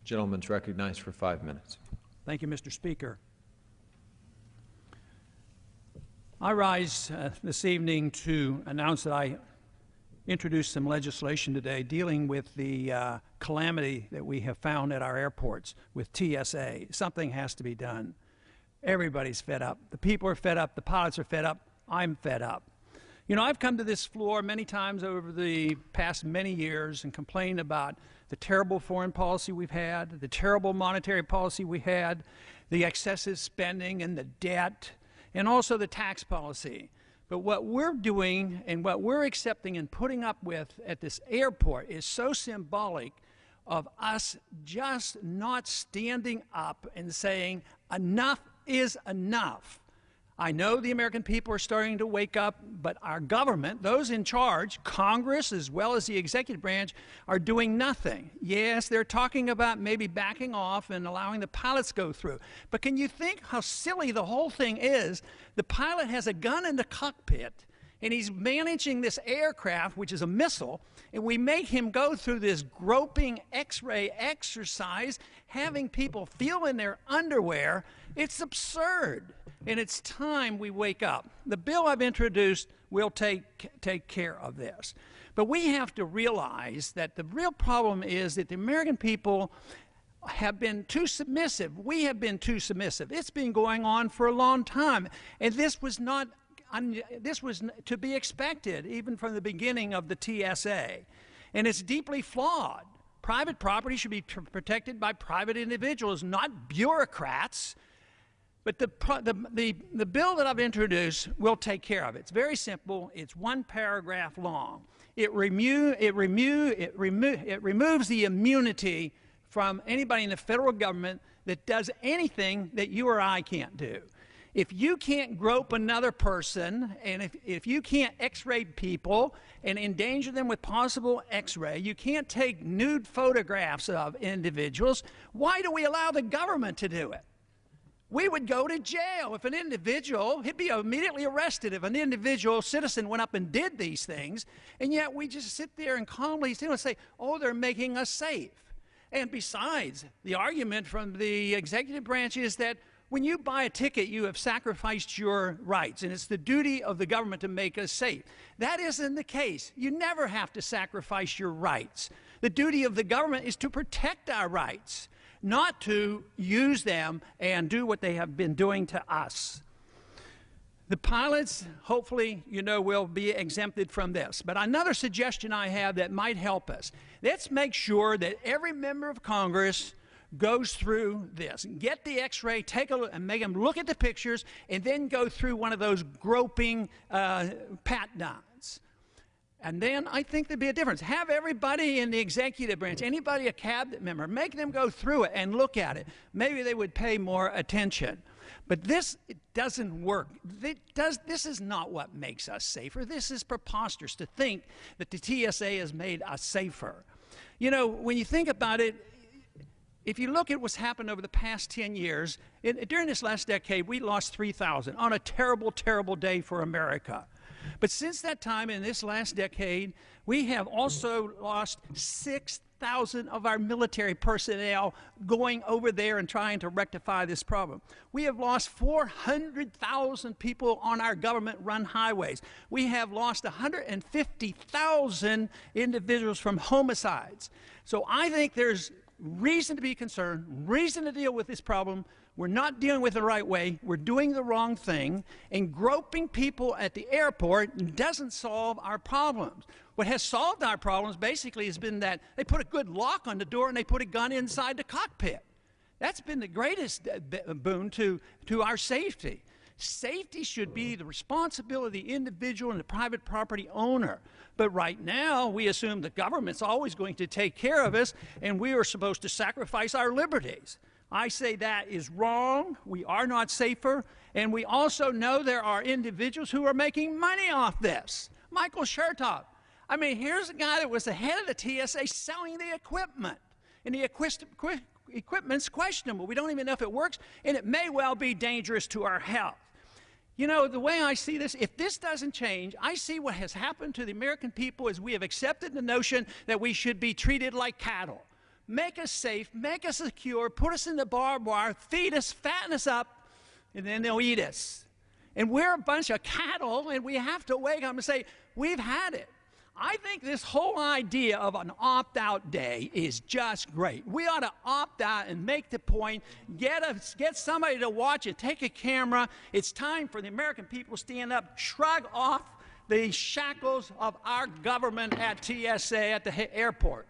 Gentleman's recognized for 5 minutes. Thank you, Mr. Speaker. I rise this evening to announce that I introduced some legislation today dealing with the calamity that we have found at our airports with TSA. Something has to be done. Everybody's fed up. The people are fed up. The pilots are fed up. I'm fed up. You know, I've come to this floor many times over the past many years and complained about the terrible foreign policy we've had, the terrible monetary policy we had, the excessive spending and the debt, and also the tax policy. But what we're doing and what we're accepting and putting up with at this airport is so symbolic of us just not standing up and saying enough is enough. I know the American people are starting to wake up, but our government, those in charge, Congress as well as the executive branch, are doing nothing. Yes, they're talking about maybe backing off and allowing the pilots go through. But can you think how silly the whole thing is? The pilot has a gun in the cockpit, and he's managing this aircraft, which is a missile, and we make him go through this groping X-ray exercise, having people feel in their underwear. It's absurd, and it's time we wake up. The bill I've introduced will take care of this. But we have to realize that the real problem is that the American people have been too submissive. We have been too submissive. It's been going on for a long time, and this was to be expected even from the beginning of the TSA, and it's deeply flawed. Private property should be protected by private individuals, not bureaucrats. But the bill that I've introduced will take care of it. It's very simple. It's one paragraph long. It removes the immunity from anybody in the federal government that does anything that you or I can't do. If you can't grope another person, and if you can't X-ray people and endanger them with possible X-ray, you can't take nude photographs of individuals, why do we allow the government to do it? We would go to jail if an individual, he'd be immediately arrested if an individual citizen went up and did these things, and yet we just sit there and calmly say, oh, they're making us safe. And besides, the argument from the executive branch is that when you buy a ticket, you have sacrificed your rights, and it's the duty of the government to make us safe. That isn't the case. You never have to sacrifice your rights. The duty of the government is to protect our rights, not to use them and do what they have been doing to us. The pilots, hopefully, will be exempted from this. But another suggestion I have that might help us, let's make sure that every member of Congress goes through this. Get the X-ray, take a look, and make them look at the pictures, and then go through one of those groping pat-downs. And then I think there'd be a difference. Have everybody in the executive branch, anybody a cabinet member, make them go through it and look at it. Maybe they would pay more attention. But it doesn't work. This is not what makes us safer. This is preposterous to think that the TSA has made us safer. You know, when you think about it, if you look at what's happened over the past 10 years, during this last decade, we lost 3,000 on a terrible, terrible day for America. But since that time, in this last decade, we have also lost 6,000 of our military personnel going over there and trying to rectify this problem. We have lost 400,000 people on our government-run highways. We have lost 150,000 individuals from homicides. So I think there's reason to be concerned, reason to deal with this problem. We're not dealing with it the right way. We're doing the wrong thing. And groping people at the airport doesn't solve our problems. What has solved our problems basically has been that they put a good lock on the door and they put a gun inside the cockpit. That's been the greatest boon to our safety. Safety should be the responsibility of the individual and the private property owner. But right now, we assume the government's always going to take care of us, and we are supposed to sacrifice our liberties. I say that is wrong. We are not safer. And we also know there are individuals who are making money off this. Michael Chertoff. I mean, here's a guy that was the head of the TSA selling the equipment. And the equipment's questionable. We don't even know if it works, and it may well be dangerous to our health. You know, the way I see this, if this doesn't change, I see what has happened to the American people is we have accepted the notion that we should be treated like cattle. make us safe, make us secure, put us in the barbed wire, feed us, fatten us up, and then they'll eat us. And we're a bunch of cattle, and we have to wake up and say, we've had it. I think this whole idea of an opt-out day is just great. We ought to opt out and make the point, get somebody to watch it, take a camera. It's time for the American people to stand up, shrug off the shackles of our government at TSA at the airport.